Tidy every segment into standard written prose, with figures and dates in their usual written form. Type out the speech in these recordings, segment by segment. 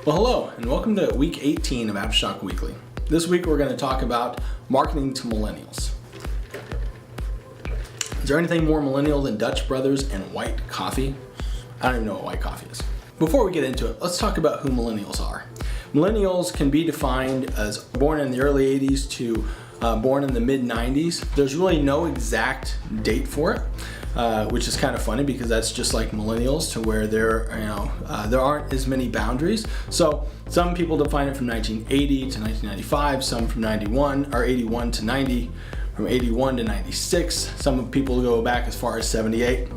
Well, hello, and welcome to week 18 of Aftershock Weekly. This week we're going to talk about marketing to millennials. Is there anything more millennial than Dutch Brothers and white coffee? I don't even know what white coffee is. Before we get into it, let's talk about who millennials are. Millennials can be defined as born in the early 80s to born in the mid 90s. There's really no exact date for it, which is kind of funny because that's just like millennials, to where there aren't as many boundaries. So some people define it from 1980 to 1995, some from 91 or 81 to 90, from 81 to 96. Some people go back as far as 78.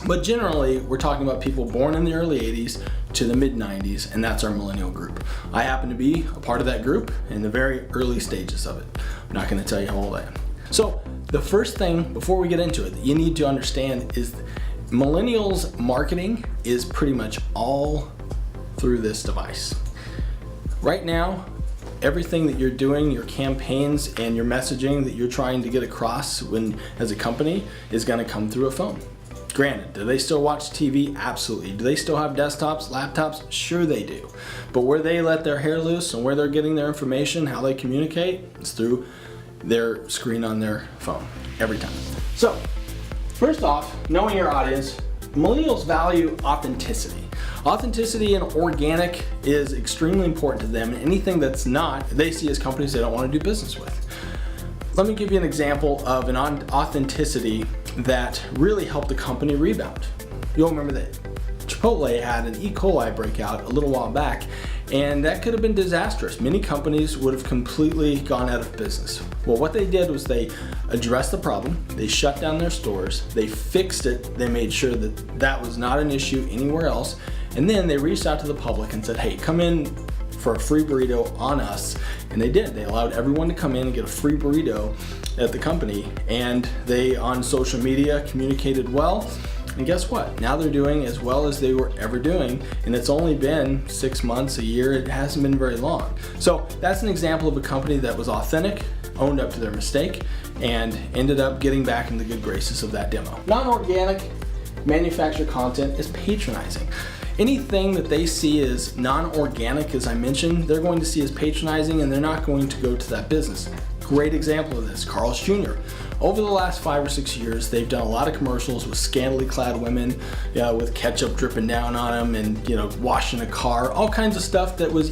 But generally, we're talking about people born in the early 80s to the mid 90s, and that's our millennial group. I happen to be a part of that group in the very early stages of it. I'm not going to tell you how old I am. So the first thing, before we get into it, that you need to understand is millennials marketing is pretty much all through this device. Right now, everything that you're doing, your campaigns and your messaging that you're trying to get across as a company is going to come through a phone. Granted, do they still watch TV? Absolutely. Do they still have desktops, laptops? Sure they do. But where they let their hair loose and where they're getting their information, how they communicate, is through their screen on their phone every time. So, first off, knowing your audience, millennials value authenticity. Authenticity and organic is extremely important to them, and anything that's not, they see as companies they don't want to do business with. Let me give you an example of an authenticity that really helped the company rebound. You'll remember that Chipotle had an E. coli breakout a little while back, and that could have been disastrous. Many companies would have completely gone out of business. Well, what they did was they addressed the problem, they shut down their stores, they fixed it, they made sure that that was not an issue anywhere else, and then they reached out to the public and said, hey, come in for a free burrito on us. And they did. They allowed everyone to come in and get a free burrito at the company, and they on social media communicated well, and guess what? Now they're doing as well as they were ever doing, and it's only been 6 months, a year. It hasn't been very long. So that's an example of a company that was authentic, owned up to their mistake, and ended up getting back in the good graces of that demo. Non-organic manufactured content is patronizing. Anything that they see as non-organic, as I mentioned, they're going to see as patronizing, and they're not going to go to that business. Great example of this, Carl's Jr. Over the last 5 or 6 years, they've done a lot of commercials with scantily clad women, with ketchup dripping down on them, and washing a car, all kinds of stuff that was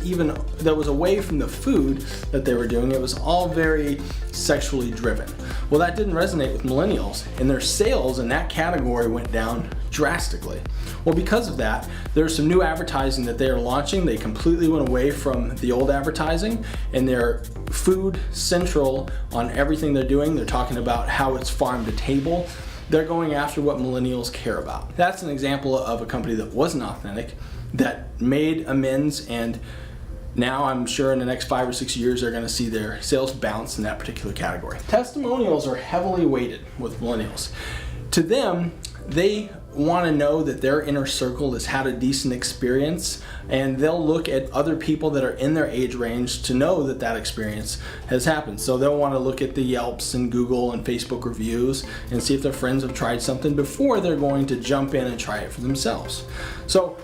away from the food that they were doing. It was all very sexually driven. Well, that didn't resonate with millennials, and their sales in that category went down drastically. Well, because of that, there's some new advertising that they are launching. They completely went away from the old advertising, and they're food central on everything they're doing. They're talking about how it's farm to table. They're going after what millennials care about. That's an example of a company that wasn't authentic, that made amends, and now I'm sure in the next 5 or 6 years they're going to see their sales bounce in that particular category. Testimonials are heavily weighted with millennials. To them, they want to know that their inner circle has had a decent experience, and they'll look at other people that are in their age range to know that that experience has happened. So they'll want to look at the Yelps and Google and Facebook reviews and see if their friends have tried something before they're going to jump in and try it for themselves. So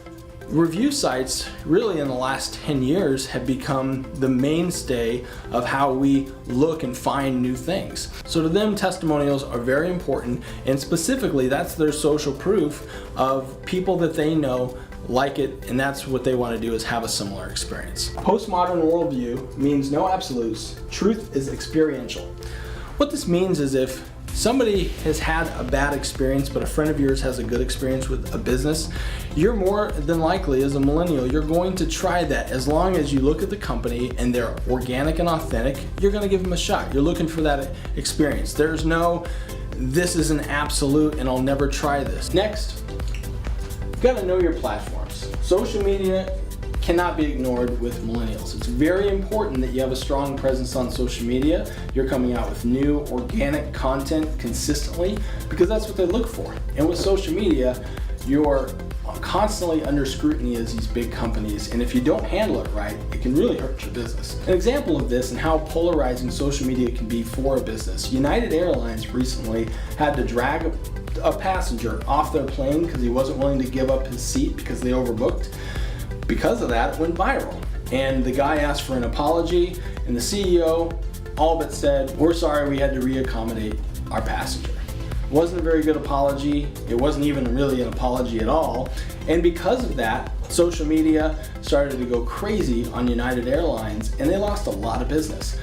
review sites really in the last 10 years have become the mainstay of how we look and find new things. So to them, testimonials are very important, and specifically that's their social proof of people that they know like it, and that's what they want to do, is have a similar experience. Postmodern worldview means no absolutes. Truth is experiential. What this means is if somebody has had a bad experience, but a friend of yours has a good experience with a business, you're more than likely, as a millennial, you're going to try that. As long as you look at the company and they're organic and authentic, you're going to give them a shot. You're looking for that experience. There's no, this is an absolute and I'll never try this. Next, you've got to know your platforms. Social media cannot be ignored with millennials. It's very important that you have a strong presence on social media. You're coming out with new organic content consistently, because that's what they look for. And with social media, you're constantly under scrutiny as these big companies, and if you don't handle it right, it can really hurt your business. An example of this and how polarizing social media can be for a business: United Airlines recently had to drag a passenger off their plane because he wasn't willing to give up his seat because they overbooked. because of that, it went viral. And the guy asked for an apology, and the CEO all but said, "We're sorry, we had to reaccommodate our passenger." It wasn't a very good apology. It wasn't even really an apology at all. And because of that, social media started to go crazy on United Airlines, and they lost a lot of business.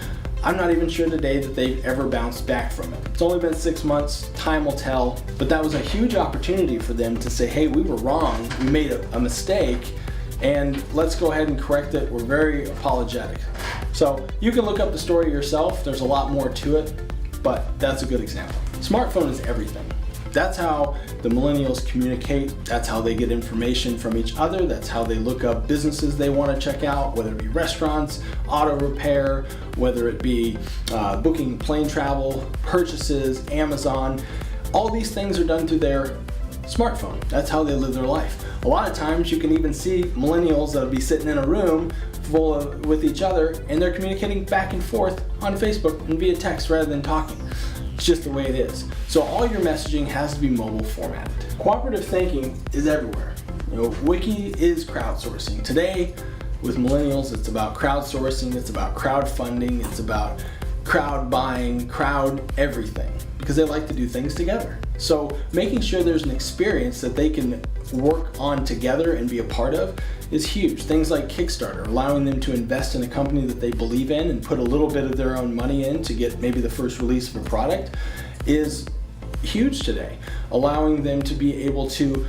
I'm not even sure today that they've ever bounced back from it. It's only been 6 months, time will tell, but that was a huge opportunity for them to say, hey, we were wrong, we made a mistake, and let's go ahead and correct it. We're very apologetic. So you can look up the story yourself. There's a lot more to it, but that's a good example. Smartphone is everything. That's how the millennials communicate. That's how they get information from each other. That's how they look up businesses they want to check out, whether it be restaurants, auto repair, whether it be booking plane travel, purchases, Amazon. All these things are done through their smartphone. That's how they live their life. A lot of times you can even see millennials that'll be sitting in a room with each other, and they're communicating back and forth on Facebook and via text rather than talking. It's just the way it is. So all your messaging has to be mobile formatted. Cooperative thinking is everywhere. Wiki is crowdsourcing. Today, with millennials, it's about crowdsourcing, it's about crowdfunding, it's about crowd buying, crowd everything, because they like to do things together. So making sure there's an experience that they can work on together and be a part of is huge. Things like Kickstarter, allowing them to invest in a company that they believe in and put a little bit of their own money in to get maybe the first release of a product, is huge today. Allowing them to be able to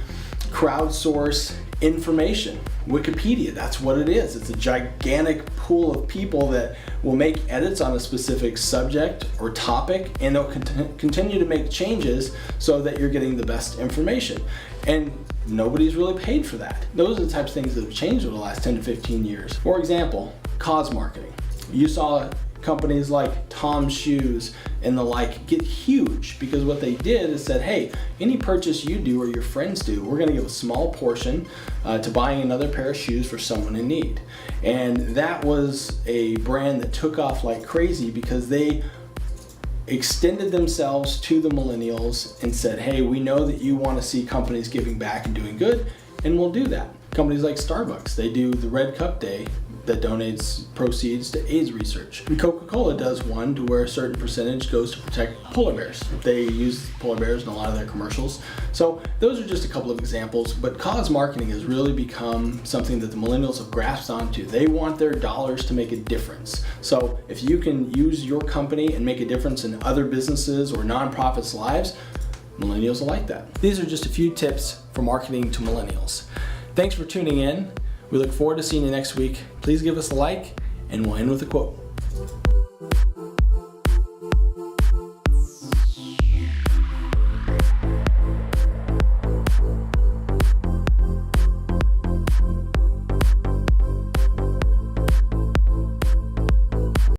crowdsource information. Wikipedia, that's what it is. It's a gigantic pool of people that will make edits on a specific subject or topic, and they'll continue to make changes so that you're getting the best information. And nobody's really paid for that. Those are the types of things that have changed over the last 10 to 15 years. For example, cause marketing. You saw companies like Tom's Shoes and the like get huge because what they did is said, hey, any purchase you do or your friends do, we're going to give a small portion to buying another pair of shoes for someone in need. And that was a brand that took off like crazy because they extended themselves to the millennials and said, hey, we know that you want to see companies giving back and doing good, and we'll do that. Companies like Starbucks, they do the Red Cup Day that donates proceeds to AIDS research. And Coca-Cola does one to where a certain percentage goes to protect polar bears. They use polar bears in a lot of their commercials. So those are just a couple of examples, but cause marketing has really become something that the millennials have grasped onto. They want their dollars to make a difference. So if you can use your company and make a difference in other businesses or nonprofits' lives, millennials will like that. These are just a few tips for marketing to millennials. Thanks for tuning in. We look forward to seeing you next week. Please give us a like, and we'll end with a quote.